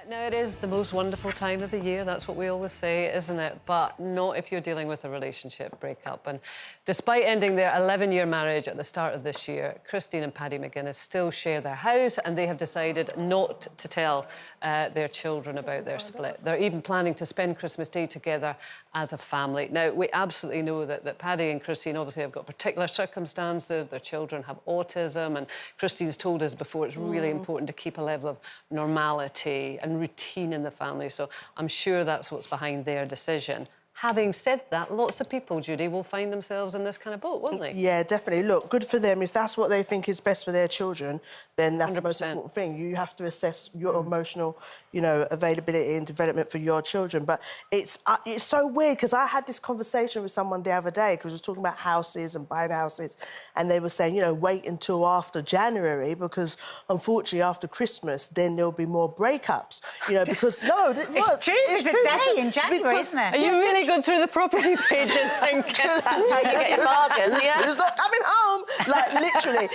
No, it is the most wonderful time of the year. That's what we always say, isn't it? But not if you're dealing with a relationship breakup. And despite ending their 11-year marriage at the start of this year, Christine and Paddy McGuiness still share their house, and they have decided not to tell their children about their split. They're even planning to spend Christmas Day together as a family. Now, we absolutely know that Paddy and Christine obviously have got particular circumstances. Their children have autism, and Christine's told us before it's really important to keep a level of normality and routine in the family, so I'm sure that's what's behind their decision. Having said that, lots of people, Judy, will find themselves in this kind of boat, won't they? Yeah, definitely. Look, good for them. If that's what they think is best for their children, then that's 100%. The most important thing. You have to assess your emotional, availability and development for your children. But it's so weird, because I had this conversation with someone the other day, because we were talking about houses and buying houses, and they were saying, wait until after January, because, unfortunately, after Christmas, then there'll be more breakups. Because, no... It's true. There's a day in January, isn't there? Are you really going through the property pages thinking that's how you get your bargain? Yeah. It's not coming home. Like, literally.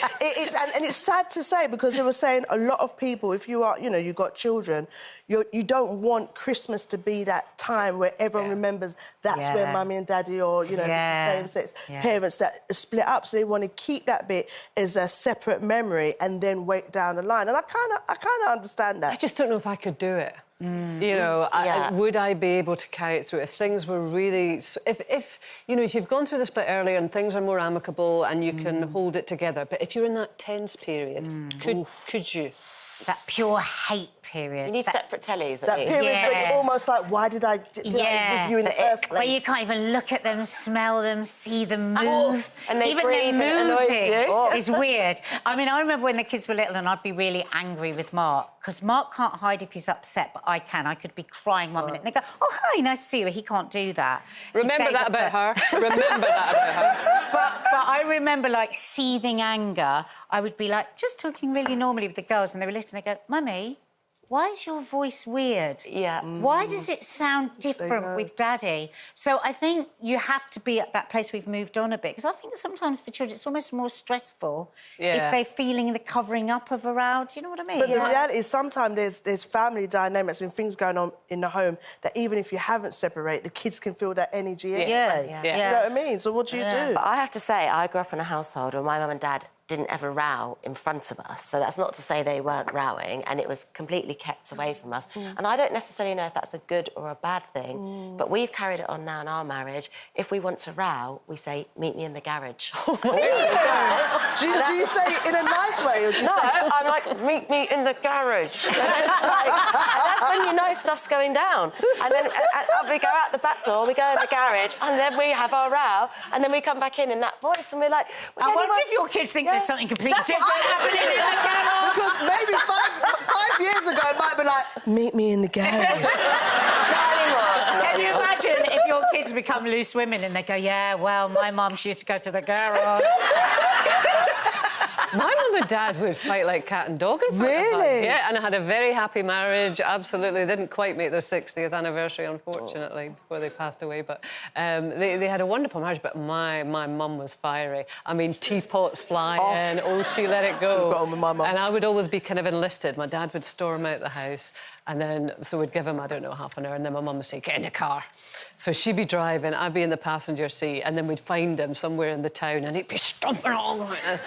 And it's sad to say, because they were saying a lot of people, if you are, you've got children, you don't want Christmas to be that time where everyone remembers that's where mummy and daddy or, it's the same-sex parents that split up. So they want to keep that bit as a separate memory and then wait down the line. And I kind of understand that. I just don't know if I could do it. Would I be able to carry it through if things were really... If you've gone through the split earlier and things are more amicable and you can hold it together, but if you're in that tense period, could you? That pure hate period. You need separate tellies, that period where you're almost like, why did I with you in the first place? Where you can't even look at them, smell them, see them move. And they even breathe and it annoys you. It's weird. I mean, I remember when the kids were little and I'd be really angry with Mark, because Mark can't hide if he's upset, but I can. I could be crying 1 minute and they go, oh, hi, nice to see you. He can't do that. Remember that about her. Remember that about her. But I remember, like, seething anger. I would be, like, just talking really normally with the girls, and they were listening. They go, Mummy, why is your voice weird? Yeah. Why does it sound different with Daddy? So I think you have to be at that place we've moved on a bit, because I think sometimes for children it's almost more stressful if they're feeling the covering up of a row. Do you know what I mean? But the reality is sometimes there's family dynamics and things going on in the home that even if you haven't separated, the kids can feel that energy anyway. You know what I mean? So what do you do? But I have to say, I grew up in a household where my mum and dad didn't ever row in front of us. So that's not to say they weren't rowing, and it was completely kept away from us. And I don't necessarily know if that's a good or a bad thing, but we've carried it on now in our marriage. If we want to row, we say, meet me in the garage. Do you say it in a nice way, or do you say... No, I'm like, meet me in the garage. And that's when you know stuff's going down. And then we go out the back door, we go in the garage, and then we have our row, and then we come back in that voice, and we're like... I wonder if your kids think there's something completely different happening in the garage. Because maybe five years ago it might be like, meet me in the garage. Not anymore. Can you imagine if your kids become loose women and they go, yeah, well, my mum, she used to go to the garage. My mum and dad would fight like cat and dog in front of us. Yeah, and I had a very happy marriage, absolutely. They didn't quite make their 60th anniversary, unfortunately, before they passed away, but they had a wonderful marriage, but my mum was fiery. I mean, teapots flying, she let it go. Got on with my mum. And I would always be kind of enlisted. My dad would storm out the house, and then, so we'd give him, I don't know, half an hour, and then my mum would say, get in the car. So she'd be driving, I'd be in the passenger seat, and then we'd find him somewhere in the town, and he'd be stomping all around.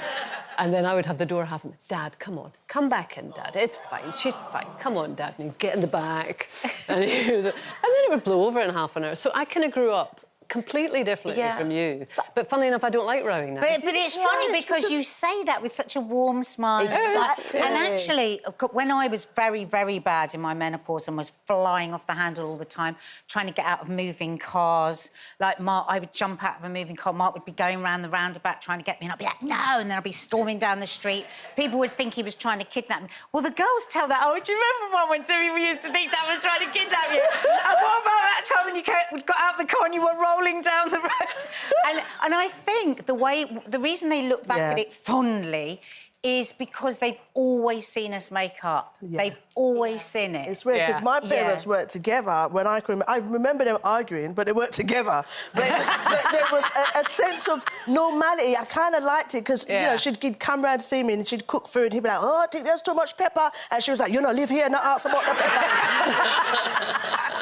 And then I would have the door half. Dad, come on, come back in, Dad. It's fine, she's fine. Come on, Dad. And he'd get in the back, and then it would blow over in half an hour. So I kind of grew up completely differently from you. But funnily enough, I don't like rowing now. But it's funny because you say that with such a warm smile. Exactly. And actually, when I was very, very bad in my menopause and was flying off the handle all the time, trying to get out of moving cars, like Mark, I would jump out of a moving car, Mark would be going around the roundabout trying to get me, and I'd be like, no, and then I'd be storming down the street. People would think he was trying to kidnap me. Well, the girls tell that, oh, do you remember, Mum, when Timmy used to think Dad was trying to kidnap you? And what about that time when you got out the car and you were rolling down the road? And I think the reason they look back at it fondly is because they've always seen us make up. Yeah. They've always seen it. It's weird because my parents worked together when I remember them arguing, but they worked together. But there was a sense of normality. I kind of liked it because, you know, she'd come round to see me and she'd cook food. He'd be like, oh, I think there's too much pepper. And she was like, you know, live here and not ask about the pepper.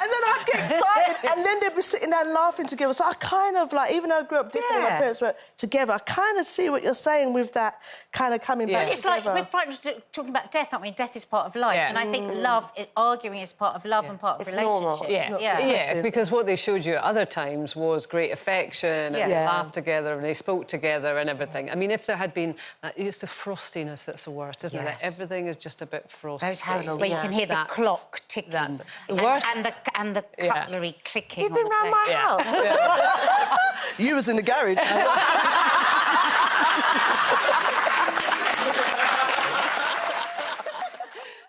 And then I'd get excited and then they'd be sitting down laughing together. So I kind of, like, even though I grew up different and my parents were together, I kind of see what you're saying with that kind of coming back It's together. like, we're talking about death, aren't we? Death is part of life. And I think arguing is part of love and part of relationship. Yeah, because what they showed you at other times was great affection and they laughed together and they spoke together and everything. I mean, if there had been... it's the frostiness that's the worst, isn't it? Everything is just a bit frosty. Those houses where you can hear the clock ticking and the cutlery clicking. You've been round my house. You was in the garage.